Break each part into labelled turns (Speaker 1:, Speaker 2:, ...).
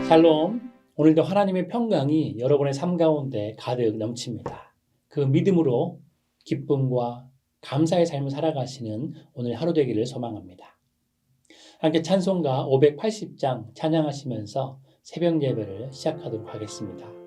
Speaker 1: 샬롬. 오늘도 하나님의 평강이 여러분의 삶 가운데 가득 넘칩니다. 그 믿음으로 기쁨과 감사의 삶을 살아가시는 오늘 하루 되기를 소망합니다. 함께 찬송가 580장 찬양하시면서 새벽 예배를 시작하도록 하겠습니다.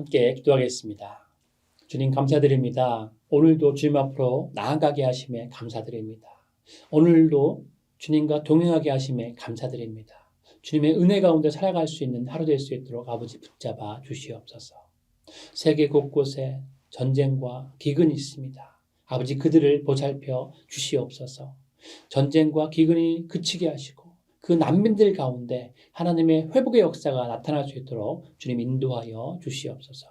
Speaker 1: 함께 기도하겠습니다. 주님 감사드립니다. 오늘도 주님 앞으로 나아가게 하심에 감사드립니다. 오늘도 주님과 동행하게 하심에 감사드립니다. 주님의 은혜 가운데 살아갈 수 있는 하루 될 수 있도록 아버지 붙잡아 주시옵소서. 세계 곳곳에 전쟁과 기근이 있습니다. 아버지 그들을 보살펴 주시옵소서. 전쟁과 기근이 그치게 하시고 그 난민들 가운데 하나님의 회복의 역사가 나타날 수 있도록 주님 인도하여 주시옵소서.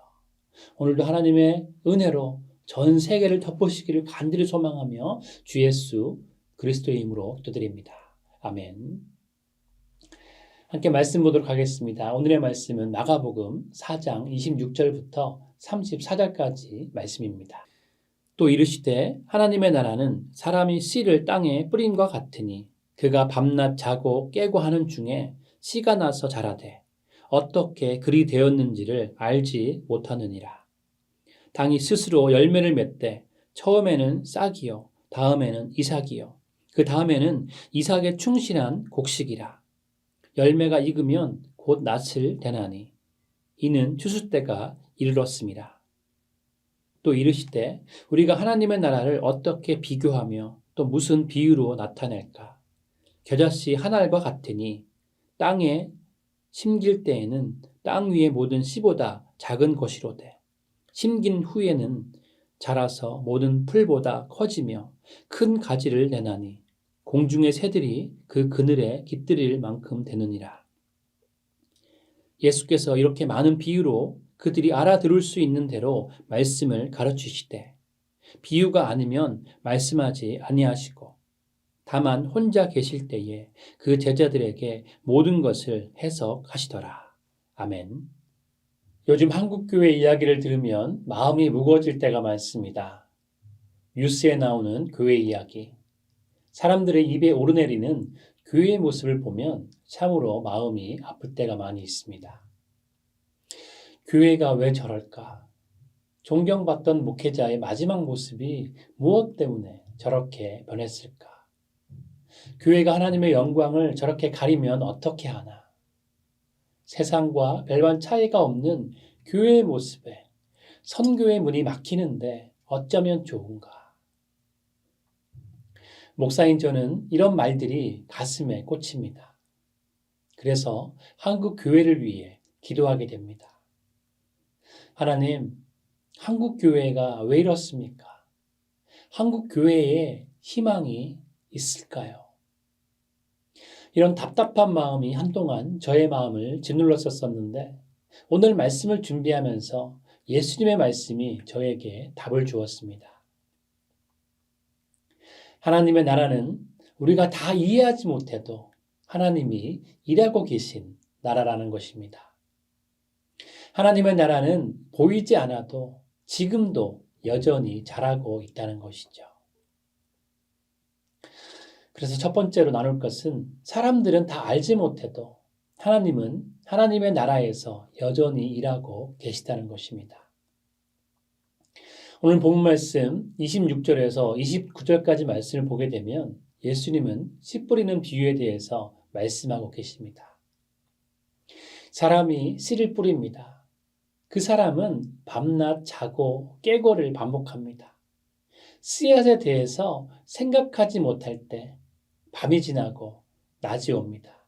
Speaker 1: 오늘도 하나님의 은혜로 전 세계를 덮으시기를 간절히 소망하며 주 예수 그리스도의 이름으로 기도드립니다. 아멘. 함께 말씀 보도록 하겠습니다. 오늘의 말씀은 마가복음 4장 26절부터 34절까지 말씀입니다. 또 이르시되 하나님의 나라는 사람이 씨를 땅에 뿌림과 같으니 그가 밤낮 자고 깨고 하는 중에 씨가 나서 자라되 어떻게 그리 되었는지를 알지 못하느니라. 당이 스스로 열매를 맺되 처음에는 싹이요 다음에는 이삭이요 그 다음에는 이삭의 충실한 곡식이라. 열매가 익으면 곧 낯을 대나니 이는 추수 때가 이르렀습니다. 또 이르시되 우리가 하나님의 나라를 어떻게 비교하며 또 무슨 비유로 나타낼까? 겨자씨 한 알과 같으니 땅에 심길 때에는 땅 위의 모든 씨보다 작은 것이로되 심긴 후에는 자라서 모든 풀보다 커지며 큰 가지를 내나니 공중의 새들이 그 그늘에 깃들일 만큼 되느니라. 예수께서 이렇게 많은 비유로 그들이 알아들을 수 있는 대로 말씀을 가르치시되 비유가 아니면 말씀하지 아니하시고 다만 혼자 계실 때에 그 제자들에게 모든 것을 해석하시더라. 아멘. 요즘 한국교회 이야기를 들으면 마음이 무거워질 때가 많습니다. 뉴스에 나오는 교회 이야기, 사람들의 입에 오르내리는 교회의 모습을 보면 참으로 마음이 아플 때가 많이 있습니다. 교회가 왜 저럴까? 존경받던 목회자의 마지막 모습이 무엇 때문에 저렇게 변했을까? 교회가 하나님의 영광을 저렇게 가리면 어떻게 하나? 세상과 별반 차이가 없는 교회의 모습에 선교의 문이 막히는데 어쩌면 좋은가? 목사인 저는 이런 말들이 가슴에 꽂힙니다. 그래서 한국 교회를 위해 기도하게 됩니다. 하나님, 한국 교회가 왜 이렇습니까? 한국 교회에 희망이 있을까요? 이런 답답한 마음이 한동안 저의 마음을 짓눌렀었는데 오늘 말씀을 준비하면서 예수님의 말씀이 저에게 답을 주었습니다. 하나님의 나라는 우리가 다 이해하지 못해도 하나님이 일하고 계신 나라라는 것입니다. 하나님의 나라는 보이지 않아도 지금도 여전히 자라고 있다는 것이죠. 그래서 첫 번째로 나눌 것은 사람들은 다 알지 못해도 하나님은 하나님의 나라에서 여전히 일하고 계시다는 것입니다. 오늘 본문 말씀 26절에서 29절까지 말씀을 보게 되면 예수님은 씨 뿌리는 비유에 대해서 말씀하고 계십니다. 사람이 씨를 뿌립니다. 그 사람은 밤낮 자고 깨고를 반복합니다. 씨앗에 대해서 생각하지 못할 때 밤이 지나고 낮이 옵니다.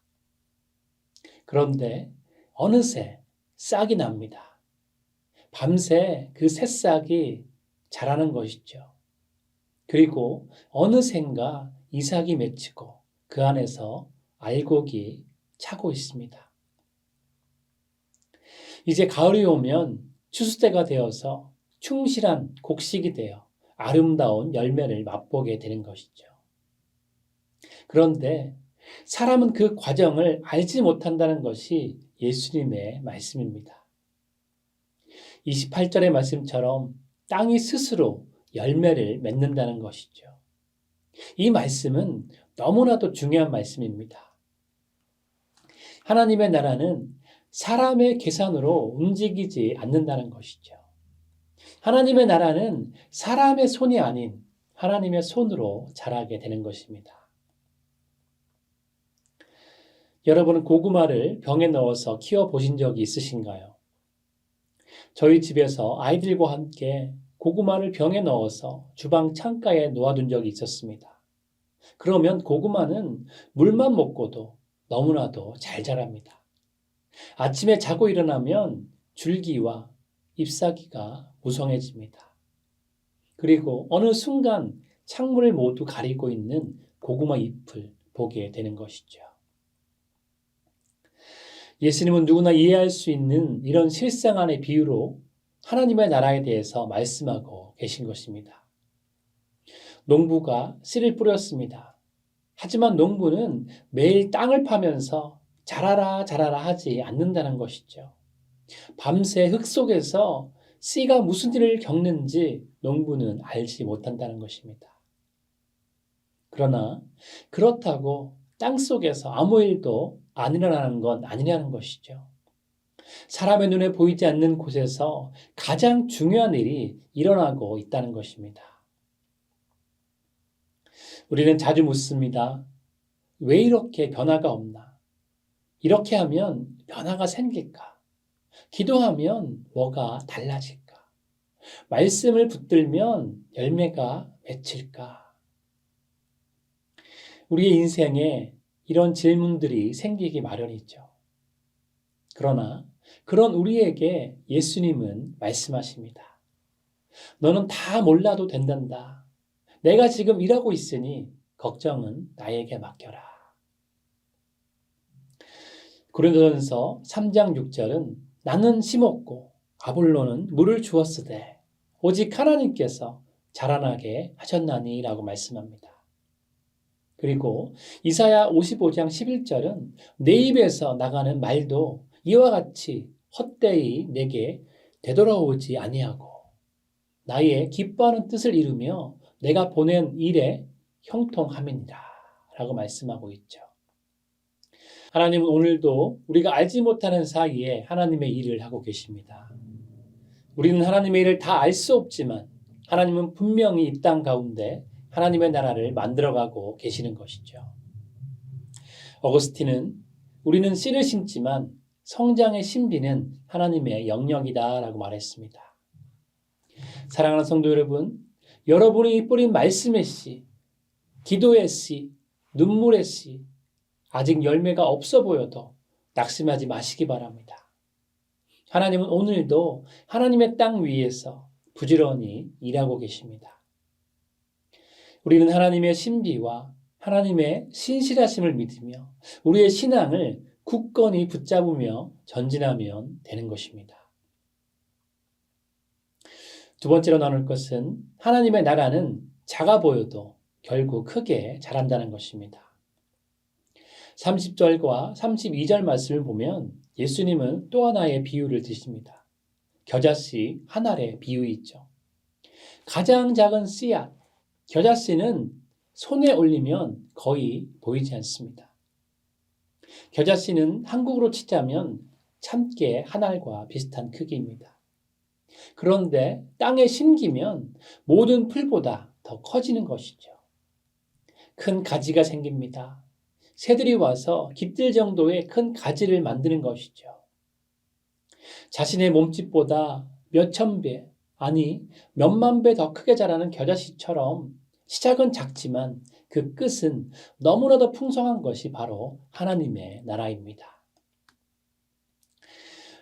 Speaker 1: 그런데 어느새 싹이 납니다. 밤새 그 새싹이 자라는 것이죠. 그리고 어느샌가 이삭이 맺히고 그 안에서 알곡이 차고 있습니다. 이제 가을이 오면 추수때가 되어서 충실한 곡식이 되어 아름다운 열매를 맛보게 되는 것이죠. 그런데 사람은 그 과정을 알지 못한다는 것이 예수님의 말씀입니다. 28절의 말씀처럼 땅이 스스로 열매를 맺는다는 것이죠. 이 말씀은 너무나도 중요한 말씀입니다. 하나님의 나라는 사람의 계산으로 움직이지 않는다는 것이죠. 하나님의 나라는 사람의 손이 아닌 하나님의 손으로 자라게 되는 것입니다. 여러분은 고구마를 병에 넣어서 키워보신 적이 있으신가요? 저희 집에서 아이들과 함께 고구마를 병에 넣어서 주방 창가에 놓아둔 적이 있었습니다. 그러면 고구마는 물만 먹고도 너무나도 잘 자랍니다. 아침에 자고 일어나면 줄기와 잎사귀가 무성해집니다. 그리고 어느 순간 창문을 모두 가리고 있는 고구마 잎을 보게 되는 것이죠. 예수님은 누구나 이해할 수 있는 이런 실상 안의 비유로 하나님의 나라에 대해서 말씀하고 계신 것입니다. 농부가 씨를 뿌렸습니다. 하지만 농부는 매일 땅을 파면서 자라라 자라라 하지 않는다는 것이죠. 밤새 흙 속에서 씨가 무슨 일을 겪는지 농부는 알지 못한다는 것입니다. 그러나 그렇다고 땅 속에서 아무 일도 안 일어나는 건 아니라는 것이죠. 사람의 눈에 보이지 않는 곳에서 가장 중요한 일이 일어나고 있다는 것입니다. 우리는 자주 묻습니다. 왜 이렇게 변화가 없나? 이렇게 하면 변화가 생길까? 기도하면 뭐가 달라질까? 말씀을 붙들면 열매가 맺힐까? 우리의 인생에 이런 질문들이 생기기 마련이죠. 그러나 그런 우리에게 예수님은 말씀하십니다. 너는 다 몰라도 된단다. 내가 지금 일하고 있으니 걱정은 나에게 맡겨라. 고린도전서 3장 6절은 나는 심었고 아볼로는 물을 주었으되 오직 하나님께서 자라나게 하셨나니 라고 말씀합니다. 그리고 이사야 55장 11절은 내 입에서 나가는 말도 이와 같이 헛되이 내게 되돌아오지 아니하고 나의 기뻐하는 뜻을 이루며 내가 보낸 일에 형통함이니라 라고 말씀하고 있죠. 하나님은 오늘도 우리가 알지 못하는 사이에 하나님의 일을 하고 계십니다. 우리는 하나님의 일을 다 알 수 없지만 하나님은 분명히 이 땅 가운데 하나님의 나라를 만들어가고 계시는 것이죠. 어거스틴은 우리는 씨를 심지만 성장의 신비는 하나님의 영역이다 라고 말했습니다. 사랑하는 성도 여러분, 여러분이 뿌린 말씀의 씨, 기도의 씨, 눈물의 씨, 아직 열매가 없어 보여도 낙심하지 마시기 바랍니다. 하나님은 오늘도 하나님의 땅 위에서 부지런히 일하고 계십니다. 우리는 하나님의 신비와 하나님의 신실하심을 믿으며 우리의 신앙을 굳건히 붙잡으며 전진하면 되는 것입니다. 두 번째로 나눌 것은 하나님의 나라는 작아 보여도 결국 크게 자란다는 것입니다. 30절과 32절 말씀을 보면 예수님은 또 하나의 비유를 드십니다. 겨자씨 한 알의 비유이죠. 가장 작은 씨앗, 겨자씨는 손에 올리면 거의 보이지 않습니다. 겨자씨는 한국으로 치자면 참깨 한 알과 비슷한 크기입니다. 그런데 땅에 심기면 모든 풀보다 더 커지는 것이죠. 큰 가지가 생깁니다. 새들이 와서 깃들 정도의 큰 가지를 만드는 것이죠. 자신의 몸집보다 몇천 배, 아니 몇만 배 더 크게 자라는 겨자씨처럼 시작은 작지만 그 끝은 너무나도 풍성한 것이 바로 하나님의 나라입니다.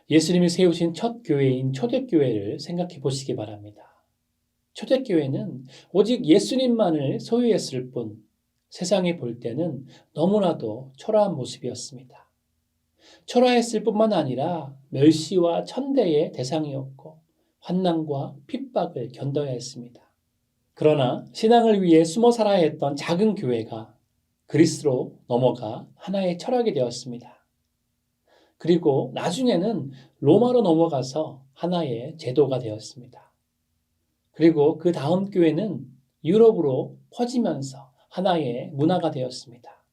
Speaker 1: 예수님이 세우신 첫 교회인 초대교회를 생각해 보시기 바랍니다. 초대교회는 오직 예수님만을 소유했을 뿐 세상에 볼 때는 너무나도 초라한 모습이었습니다. 초라했을 뿐만 아니라 멸시와 천대의 대상이었고 환난과 핍박을 견뎌야 했습니다. 그러나 신앙을 위해 숨어 살아야 했던 작은 교회가 그리스로 넘어가 하나의 철학이 되었습니다. 그리고 나중에는 로마로 넘어가서 하나의 제도가 되었습니다. 그리고 그 다음 교회는 유럽으로 퍼지면서 하나의 문화가 되었습니다.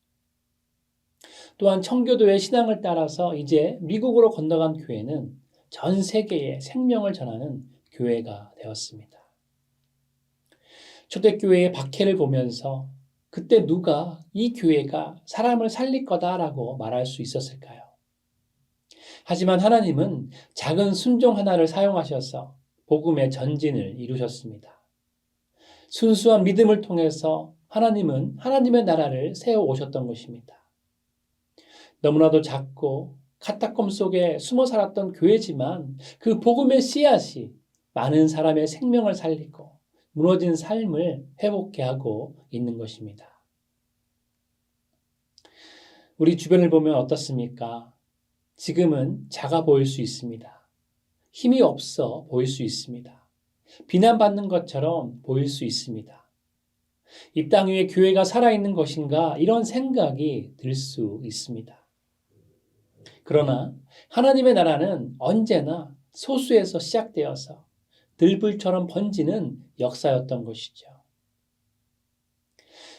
Speaker 1: 또한 청교도의 신앙을 따라서 이제 미국으로 건너간 교회는 전 세계에 생명을 전하는 교회가 되었습니다. 초대교회의 박해를 보면서 그때 누가 이 교회가 사람을 살릴 거다라고 말할 수 있었을까요? 하지만 하나님은 작은 순종 하나를 사용하셔서 복음의 전진을 이루셨습니다. 순수한 믿음을 통해서 하나님은 하나님의 나라를 세워 오셨던 것입니다. 너무나도 작고 카타콤 속에 숨어 살았던 교회지만 그 복음의 씨앗이 많은 사람의 생명을 살리고 무너진 삶을 회복케 하고 있는 것입니다. 우리 주변을 보면 어떻습니까? 지금은 작아 보일 수 있습니다. 힘이 없어 보일 수 있습니다. 비난받는 것처럼 보일 수 있습니다. 이 땅 위에 교회가 살아있는 것인가 이런 생각이 들 수 있습니다. 그러나 하나님의 나라는 언제나 소수에서 시작되어서 들불처럼 번지는 역사였던 것이죠.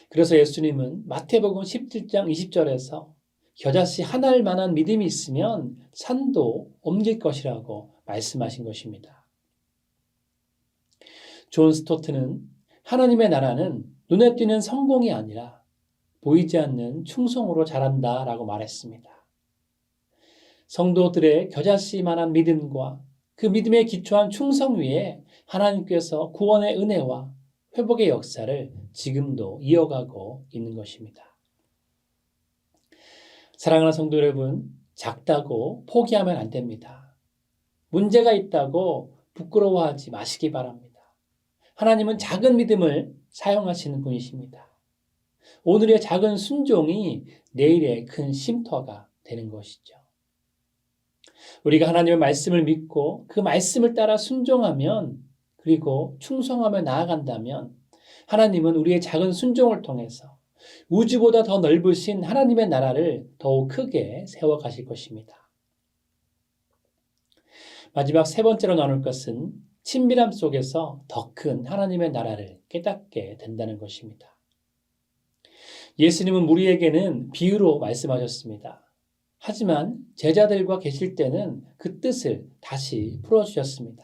Speaker 1: 그래서 예수님은 마태복음 17장 20절에서 겨자씨 한 알만한 믿음이 있으면 산도 옮길 것이라고 말씀하신 것입니다. 존 스토트는 하나님의 나라는 눈에 띄는 성공이 아니라 보이지 않는 충성으로 자란다라고 말했습니다. 성도들의 겨자씨만한 믿음과 그 믿음에 기초한 충성 위에 하나님께서 구원의 은혜와 회복의 역사를 지금도 이어가고 있는 것입니다. 사랑하는 성도 여러분, 작다고 포기하면 안 됩니다. 문제가 있다고 부끄러워하지 마시기 바랍니다. 하나님은 작은 믿음을 사용하시는 분이십니다. 오늘의 작은 순종이 내일의 큰 쉼터가 되는 것이죠. 우리가 하나님의 말씀을 믿고 그 말씀을 따라 순종하면, 그리고 충성하며 나아간다면 하나님은 우리의 작은 순종을 통해서 우주보다 더 넓으신 하나님의 나라를 더욱 크게 세워가실 것입니다. 마지막 세 번째로 나눌 것은 친밀함 속에서 더 큰 하나님의 나라를 깨닫게 된다는 것입니다. 예수님은 우리에게는 비유로 말씀하셨습니다. 하지만 제자들과 계실 때는 그 뜻을 다시 풀어주셨습니다.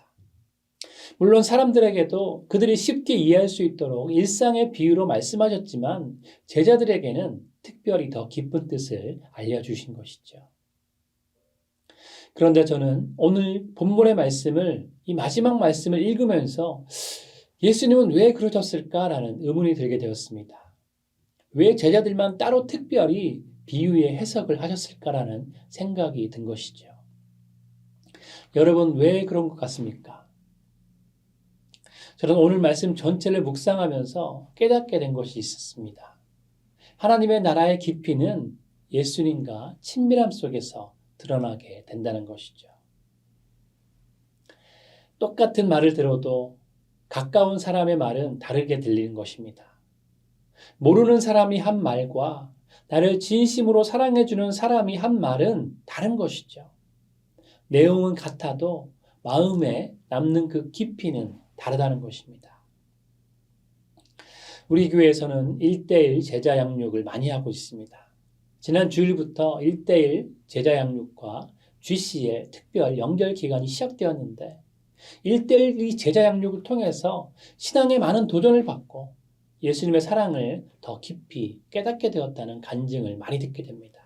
Speaker 1: 물론 사람들에게도 그들이 쉽게 이해할 수 있도록 일상의 비유로 말씀하셨지만 제자들에게는 특별히 더 깊은 뜻을 알려주신 것이죠. 그런데 저는 오늘 본문의 말씀을, 이 마지막 말씀을 읽으면서 예수님은 왜 그러셨을까라는 의문이 들게 되었습니다. 왜 제자들만 따로 특별히 비유의 해석을 하셨을까라는 생각이 든 것이죠. 여러분, 왜 그런 것 같습니까? 저는 오늘 말씀 전체를 묵상하면서 깨닫게 된 것이 있었습니다. 하나님의 나라의 깊이는 예수님과 친밀함 속에서 드러나게 된다는 것이죠. 똑같은 말을 들어도 가까운 사람의 말은 다르게 들리는 것입니다. 모르는 사람이 한 말과 나를 진심으로 사랑해주는 사람이 한 말은 다른 것이죠. 내용은 같아도 마음에 남는 그 깊이는 다르다는 것입니다. 우리 교회에서는 1:1 제자 양육을 많이 하고 있습니다. 지난 주일부터 1:1 제자 양육과 GC의 특별 연결 기간이 시작되었는데 1:1 제자 양육을 통해서 신앙에 많은 도전을 받고 예수님의 사랑을 더 깊이 깨닫게 되었다는 간증을 많이 듣게 됩니다.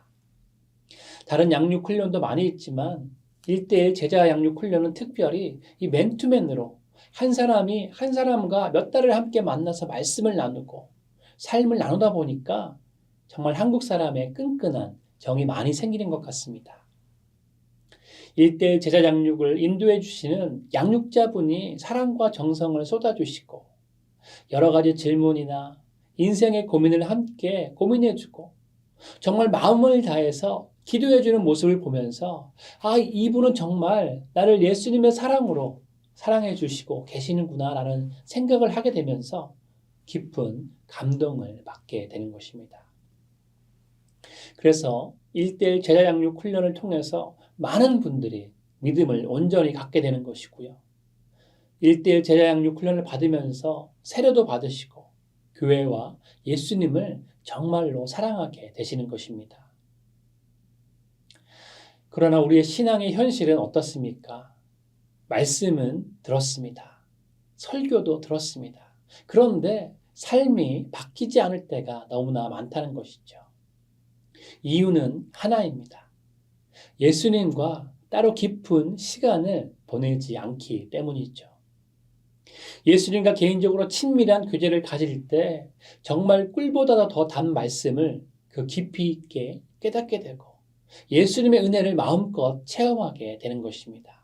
Speaker 1: 다른 양육 훈련도 많이 있지만 1:1 제자 양육 훈련은 특별히 이 맨투맨으로 한 사람이 한 사람과 몇 달을 함께 만나서 말씀을 나누고 삶을 나누다 보니까 정말 한국 사람의 끈끈한 정이 많이 생기는 것 같습니다. 1:1 제자 양육을 인도해 주시는 양육자분이 사랑과 정성을 쏟아주시고 여러 가지 질문이나 인생의 고민을 함께 고민해주고 정말 마음을 다해서 기도해주는 모습을 보면서 이분은 정말 나를 예수님의 사랑으로 사랑해 주시고 계시는구나 라는 생각을 하게 되면서 깊은 감동을 받게 되는 것입니다. 그래서 1:1 제자 양육 훈련을 통해서 많은 분들이 믿음을 온전히 갖게 되는 것이고요. 1:1 제자 양육 훈련을 받으면서 세례도 받으시고 교회와 예수님을 정말로 사랑하게 되시는 것입니다. 그러나 우리의 신앙의 현실은 어떻습니까? 말씀은 들었습니다. 설교도 들었습니다. 그런데 삶이 바뀌지 않을 때가 너무나 많다는 것이죠. 이유는 하나입니다. 예수님과 따로 깊은 시간을 보내지 않기 때문이죠. 예수님과 개인적으로 친밀한 교제를 가질 때 정말 꿀보다 더 단 말씀을 그 깊이 있게 깨닫게 되고 예수님의 은혜를 마음껏 체험하게 되는 것입니다.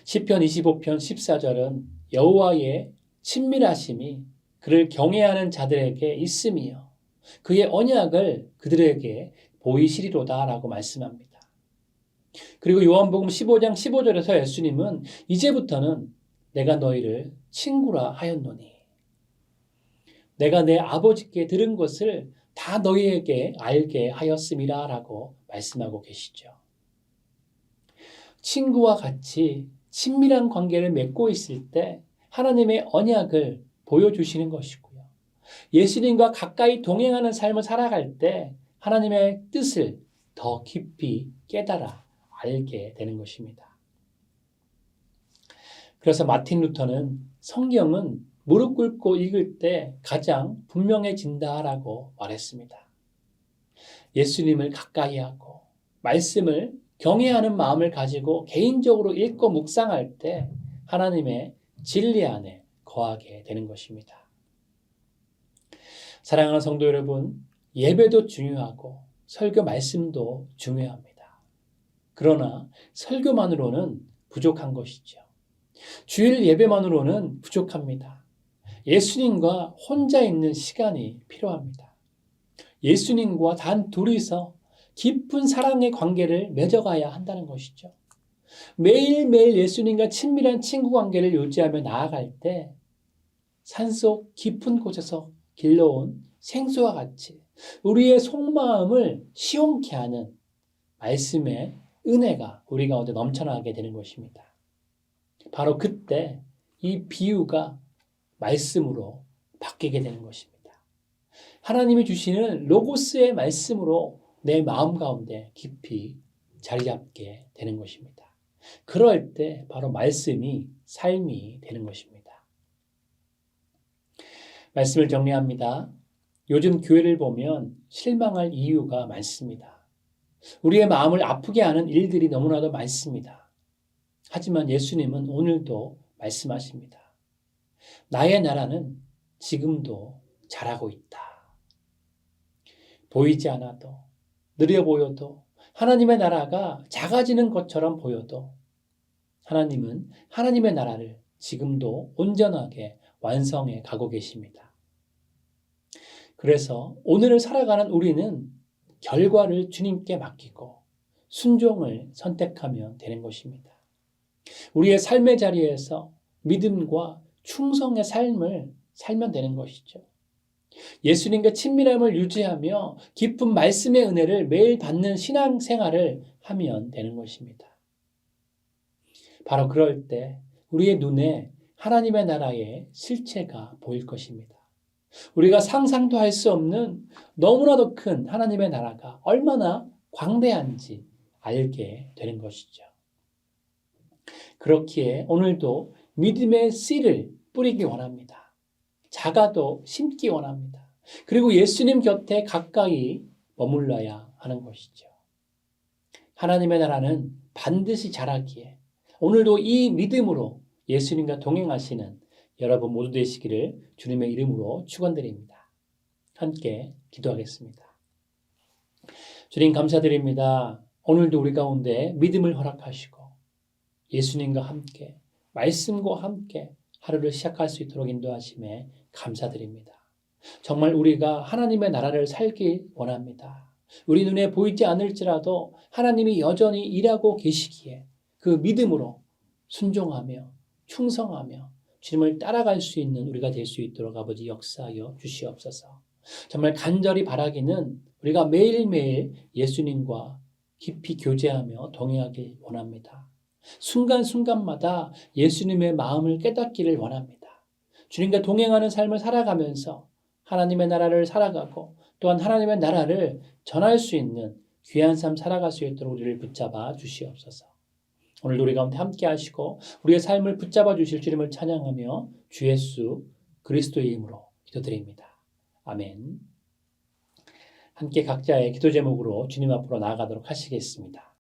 Speaker 1: 시편 25편 14절은 여호와의 친밀하심이 그를 경외하는 자들에게 있으며 그의 언약을 그들에게 보이시리로다 라고 말씀합니다. 그리고 요한복음 15장 15절에서 예수님은 이제부터는 내가 너희를 친구라 하였노니 내가 내 아버지께 들은 것을 다 너희에게 알게 하였음이라 라고 말씀하고 계시죠. 친구와 같이 친밀한 관계를 맺고 있을 때 하나님의 언약을 보여주시는 것이고요. 예수님과 가까이 동행하는 삶을 살아갈 때 하나님의 뜻을 더 깊이 깨달아 알게 되는 것입니다. 그래서 마틴 루터는 성경은 무릎 꿇고 읽을 때 가장 분명해진다라고 말했습니다. 예수님을 가까이 하고 말씀을 경외하는 마음을 가지고 개인적으로 읽고 묵상할 때 하나님의 진리 안에 거하게 되는 것입니다. 사랑하는 성도 여러분, 예배도 중요하고 설교 말씀도 중요합니다. 그러나 설교만으로는 부족한 것이죠. 주일 예배만으로는 부족합니다. 예수님과 혼자 있는 시간이 필요합니다. 예수님과 단 둘이서 깊은 사랑의 관계를 맺어가야 한다는 것이죠. 매일매일 예수님과 친밀한 친구 관계를 유지하며 나아갈 때 산속 깊은 곳에서 길러온 생수와 같이 우리의 속마음을 시원케 하는 말씀의 은혜가 우리 가운데 넘쳐나게 되는 것입니다. 바로 그때 이 비유가 말씀으로 바뀌게 되는 것입니다. 하나님이 주시는 로고스의 말씀으로 내 마음 가운데 깊이 자리 잡게 되는 것입니다. 그럴 때 바로 말씀이 삶이 되는 것입니다. 말씀을 정리합니다. 요즘 교회를 보면 실망할 이유가 많습니다. 우리의 마음을 아프게 하는 일들이 너무나도 많습니다. 하지만 예수님은 오늘도 말씀하십니다. 나의 나라는 지금도 자라고 있다. 보이지 않아도, 느려 보여도, 하나님의 나라가 작아지는 것처럼 보여도 하나님은 하나님의 나라를 지금도 온전하게 완성해 가고 계십니다. 그래서 오늘을 살아가는 우리는 결과를 주님께 맡기고 순종을 선택하면 되는 것입니다. 우리의 삶의 자리에서 믿음과 충성의 삶을 살면 되는 것이죠. 예수님과 친밀함을 유지하며 깊은 말씀의 은혜를 매일 받는 신앙생활을 하면 되는 것입니다. 바로 그럴 때 우리의 눈에 하나님의 나라의 실체가 보일 것입니다. 우리가 상상도 할 수 없는 너무나도 큰 하나님의 나라가 얼마나 광대한지 알게 되는 것이죠. 그렇기에 오늘도 믿음의 씨를 뿌리기 원합니다. 작아도 심기 원합니다. 그리고 예수님 곁에 가까이 머물러야 하는 것이죠. 하나님의 나라는 반드시 자라기에 오늘도 이 믿음으로 예수님과 동행하시는 여러분 모두 되시기를 주님의 이름으로 축원드립니다. 함께 기도하겠습니다. 주님 감사드립니다. 오늘도 우리 가운데 믿음을 허락하시고 예수님과 함께 말씀과 함께 하루를 시작할 수 있도록 인도하심에 감사드립니다. 정말 우리가 하나님의 나라를 살기 원합니다. 우리 눈에 보이지 않을지라도 하나님이 여전히 일하고 계시기에 그 믿음으로 순종하며 충성하며 주님을 따라갈 수 있는 우리가 될 수 있도록 아버지 역사하여 주시옵소서. 정말 간절히 바라기는 우리가 매일매일 예수님과 깊이 교제하며 동행하길 원합니다. 순간순간마다 예수님의 마음을 깨닫기를 원합니다. 주님과 동행하는 삶을 살아가면서 하나님의 나라를 살아가고 또한 하나님의 나라를 전할 수 있는 귀한 삶 살아갈 수 있도록 우리를 붙잡아 주시옵소서. 오늘도 우리 가운데 함께 하시고 우리의 삶을 붙잡아 주실 주님을 찬양하며 주 예수 그리스도의 이름으로 기도드립니다. 아멘. 함께 각자의 기도 제목으로 주님 앞으로 나아가도록 하시겠습니다.